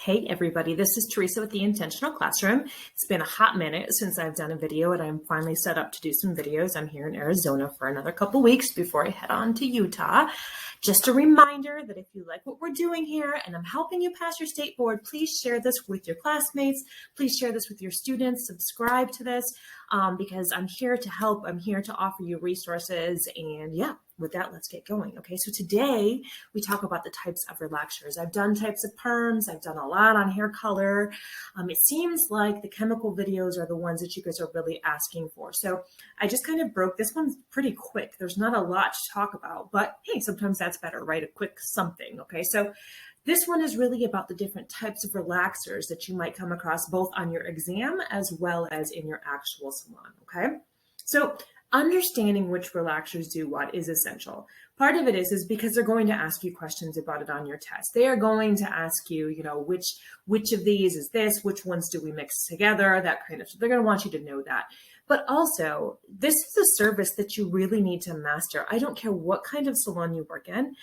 Hey everybody, this is Teresa with the Intentional Classroom. It's been a hot minute since I've done a video and I'm finally set up to do some videos. I'm here in Arizona for another couple weeks before I head on to Utah. Just a reminder that if you like what we're doing here and I'm helping you pass your state board, please share this with your classmates. Please share this with your students. Subscribe to this because I'm here to help. I'm here to offer you resources. And yeah, with that, let's get going. Okay, so today we talk about the types of relaxers. I've done types of perms. I've done a lot on hair color. It seems like the chemical videos are the ones that you guys are really asking for. So I just kind of broke this one pretty quick. There's not a lot to talk about, but hey, sometimes that's better, right? A quick something. Okay, so this one is really about the different types of relaxers that you might come across both on your exam as well as in your actual salon. Okay, so understanding which relaxers do what is essential. Part of it is because they're going to ask you questions about it on your test. They are going to ask you, which of these is this, which ones do we mix together, that kind of stuff. They're going to want you to know that. But also, this is a service that you really need to master. I don't care what kind of salon you work in.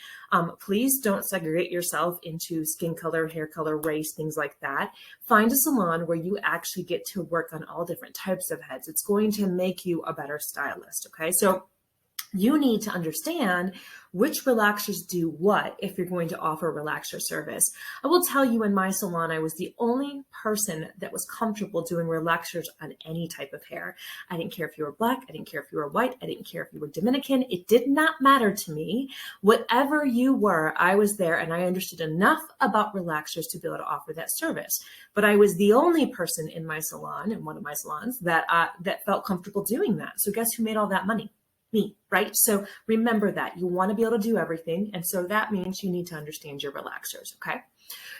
Please don't segregate yourself into skin color, hair color, race, things like that. Find a salon where you actually get to work on all different types of heads. It's going to make you a better stylist, okay? So you need to understand which relaxers do what if you're going to offer a relaxer service. I will tell you, in my salon, I was the only person that was comfortable doing relaxers on any type of hair. I didn't care if you were black. I didn't care if you were white. I didn't care if you were Dominican. It did not matter to me. Whatever you were, I was there and I understood enough about relaxers to be able to offer that service. But I was the only person in my salon, in one of my salons, that felt comfortable doing that. So guess who made all that money? Me, right? So remember that you want to be able to do everything. And so that means you need to understand your relaxers, okay?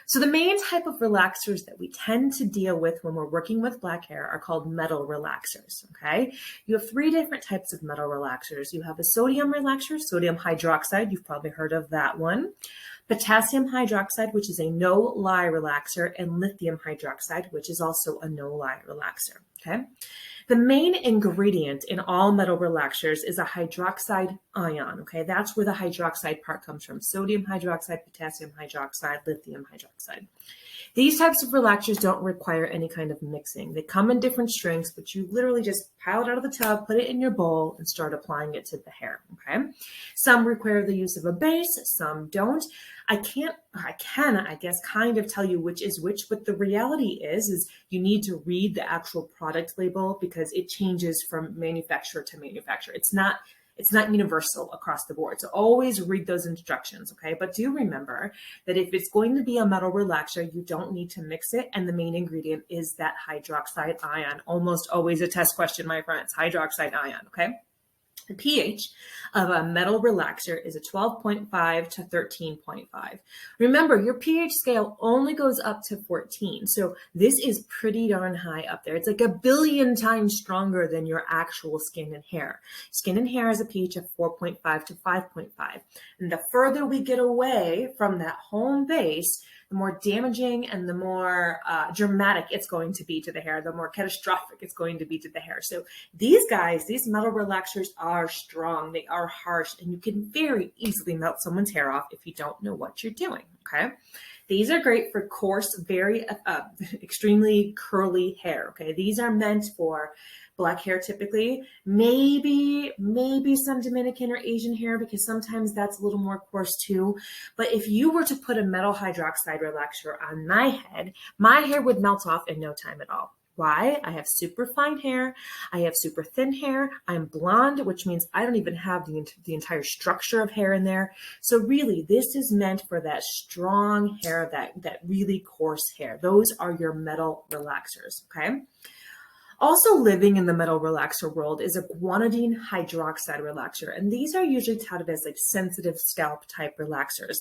So the main type of relaxers that we tend to deal with when we're working with black hair are called metal relaxers, okay? You have three different types of metal relaxers. You have a sodium relaxer, sodium hydroxide. You've probably heard of that one. Potassium hydroxide, which is a no-lie relaxer, and lithium hydroxide, which is also a no-lie relaxer, okay? The main ingredient in all metal relaxers is a hydroxide ion, okay? That's where the hydroxide part comes from. Sodium hydroxide, potassium hydroxide, lithium hydroxide. These types of relaxers don't require any kind of mixing. They come in different strengths, but you literally just pile it out of the tub, put it in your bowl, and start applying it to the hair, okay? Some require the use of a base, some don't. I can, I guess, kind of tell you which is which, but the reality is you need to read the actual product label because it changes from manufacturer to manufacturer. It's not universal across the board. So always read those instructions, okay? But do remember that if it's going to be a metal relaxer, you don't need to mix it. And the main ingredient is that hydroxide ion. Almost always a test question, my friends, hydroxide ion, okay? The pH of a metal relaxer is a 12.5 to 13.5. Remember, your pH scale only goes up to 14. So this is pretty darn high up there. It's like a billion times stronger than your actual skin and hair. Skin and hair has a pH of 4.5 to 5.5. And the further we get away from that home base, the more damaging and the more dramatic it's going to be to the hair, the more catastrophic it's going to be to the hair. So these guys, these metal relaxers are strong, they are harsh, and you can very easily melt someone's hair off if you don't know what you're doing, okay? These are great for coarse, very extremely curly hair, okay? These are meant for black hair typically, maybe some Dominican or Asian hair because sometimes that's a little more coarse too. But if you were to put a metal hydroxide relaxer on my hair would melt off in no time at all. Why? I have super fine hair. I have super thin hair. I'm blonde, which means I don't even have the entire structure of hair in there. So really, this is meant for that strong hair, that really coarse hair. Those are your metal relaxers, okay? Also living in the metal relaxer world is a guanodine hydroxide relaxer, and these are usually touted as like sensitive scalp type relaxers.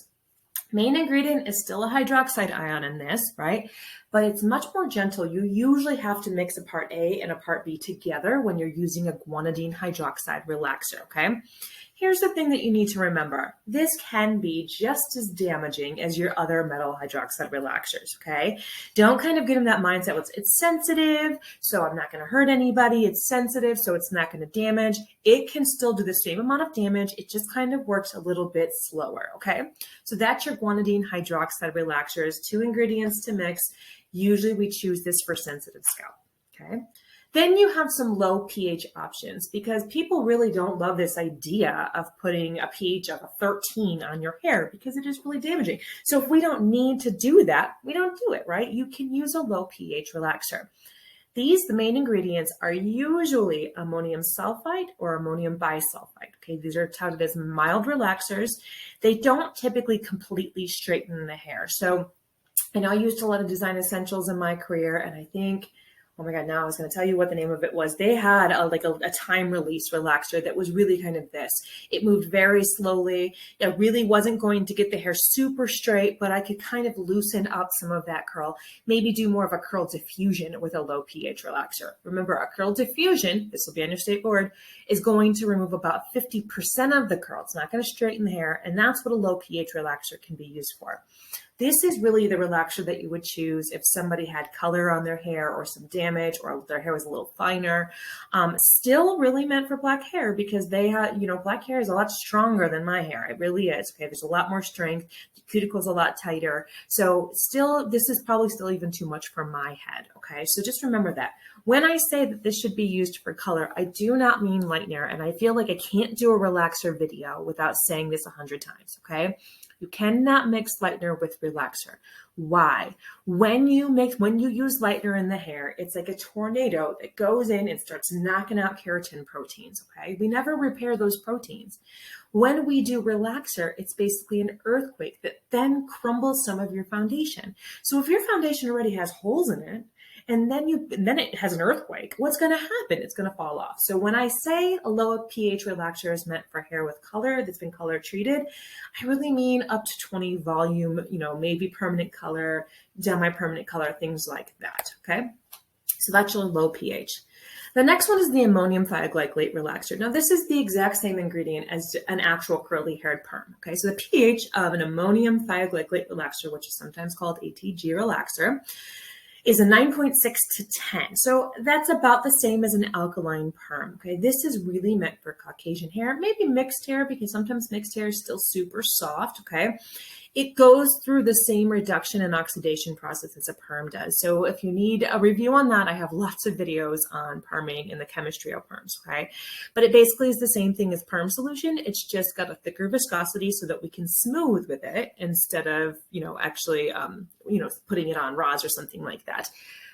Main ingredient is still a hydroxide ion in this, right? But it's much more gentle. You usually have to mix a part A and a part B together when you're using a guanodine hydroxide relaxer, okay? here's the thing that you need to remember. This can be just as damaging as your other metal hydroxide relaxers, okay? Don't kind of get in that mindset, it's sensitive, so I'm not gonna hurt anybody. It's sensitive, so it's not gonna damage. It can still do the same amount of damage. It just kind of works a little bit slower, okay? So that's your guanidine hydroxide relaxers, 2 ingredients to mix. Usually we choose this for sensitive scalp, okay? Then you have some low pH options because people really don't love this idea of putting a pH of a 13 on your hair because it is really damaging. So if we don't need to do that, we don't do it, right? You can use a low pH relaxer. The main ingredients are usually ammonium sulfite or ammonium bisulfite. Okay, these are touted as mild relaxers. They don't typically completely straighten the hair. So I know I used a lot of design essentials in my career, and I think, oh my God, now I was going to tell you what the name of it was. They had a time release relaxer that was really kind of this. It moved very slowly. It really wasn't going to get the hair super straight, but I could kind of loosen up some of that curl, maybe do more of a curl diffusion with a low pH relaxer. Remember, a curl diffusion, this will be on your state board, is going to remove about 50% of the curl. It's not going to straighten the hair, and that's what a low pH relaxer can be used for. This is really the relaxer that you would choose if somebody had color on their hair or some damage or their hair was a little finer. Still really meant for black hair because they have, black hair is a lot stronger than my hair. It really is. Okay, there's a lot more strength. The cuticle's a lot tighter. So still, this is probably still even too much for my head. Okay, so just remember that. When I say that this should be used for color, I do not mean lightener, and I feel like I can't do a relaxer video without saying this 100 times, okay? You cannot mix lightener with relaxer. Why? When you use lightener in the hair, it's like a tornado that goes in and starts knocking out keratin proteins, okay? We never repair those proteins. When we do relaxer, it's basically an earthquake that then crumbles some of your foundation. So if your foundation already has holes in it, and then it has an earthquake, what's going to happen? It's going to fall off. So when I say a low pH relaxer is meant for hair with color that's been color treated, I really mean up to 20 volume, maybe permanent color, semi-permanent color, things like that, okay? So that's your low pH. The next one is the ammonium thioglycolate relaxer. Now, this is the exact same ingredient as an actual curly-haired perm, okay? So the pH of an ammonium thioglycolate relaxer, which is sometimes called ATG relaxer, is a 9.6 to 10. So that's about the same as an alkaline perm, okay? This is really meant for Caucasian hair, maybe mixed hair, because sometimes mixed hair is still super soft, okay? It goes through the same reduction and oxidation process as a perm does. So if you need a review on that, I have lots of videos on perming and the chemistry of perms, okay? But it basically is the same thing as perm solution. It's just got a thicker viscosity so that we can smooth with it instead of, actually, putting it on rods or something like that.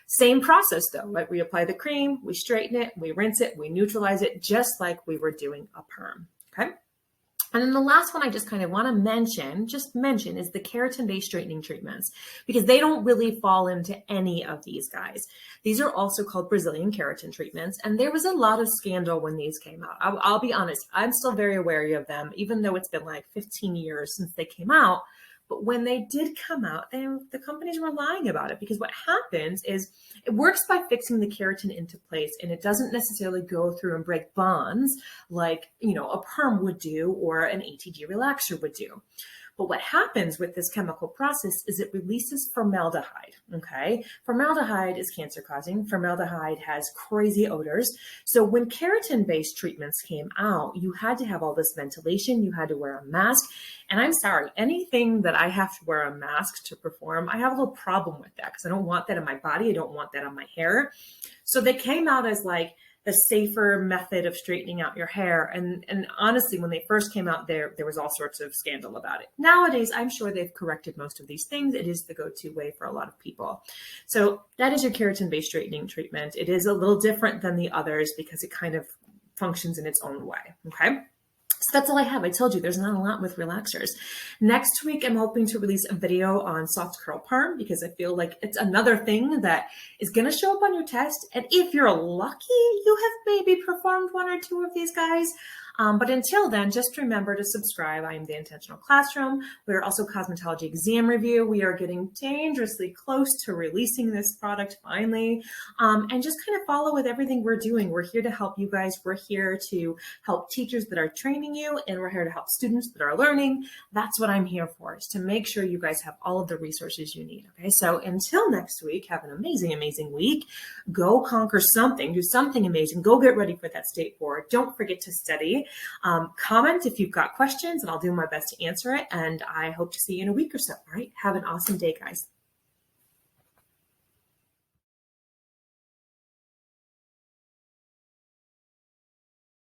Same process though, right? We apply the cream, we straighten it, we rinse it, we neutralize it, just like we were doing a perm, okay? And then the last one I just kind of want to mention is the keratin-based straightening treatments, because they don't really fall into any of these guys. These are also called Brazilian keratin treatments, and there was a lot of scandal when these came out. I'll be honest, I'm still very wary of them, even though it's been like 15 years since they came out. But when they did come out, the companies were lying about it, because what happens is it works by fixing the keratin into place, and it doesn't necessarily go through and break bonds like, a perm would do or an ATG relaxer would do. But what happens with this chemical process is it releases formaldehyde, okay? Formaldehyde is cancer causing. Formaldehyde has crazy odors. So when keratin-based treatments came out, you had to have all this ventilation. You had to wear a mask. And I'm sorry, anything that I have to wear a mask to perform, I have a little problem with that because I don't want that in my body. I don't want that on my hair. So they came out as like the safer method of straightening out your hair. And honestly, when they first came out, there was all sorts of scandal about it. Nowadays, I'm sure they've corrected most of these things. It is the go-to way for a lot of people. So that is your keratin-based straightening treatment. It is a little different than the others because it kind of functions in its own way, okay? So that's all I have. I told you there's not a lot with relaxers. Next week, I'm hoping to release a video on soft curl perm because I feel like it's another thing that is going to show up on your test. And if you're lucky, you have maybe performed one or two of these guys. But until then, just remember to subscribe. I am The Intentional Classroom. We are also Cosmetology Exam Review. We are getting dangerously close to releasing this product finally. And just kind of follow with everything we're doing. We're here to help you guys. We're here to help teachers that are training you, and we're here to help students that are learning. That's what I'm here for, is to make sure you guys have all of the resources you need. Okay, so until next week, have an amazing, amazing week. Go conquer something, do something amazing. Go get ready for that state board. Don't forget to study. Comment if you've got questions, and I'll do my best to answer it. And I hope to see you in a week or so. All right, have an awesome day, guys.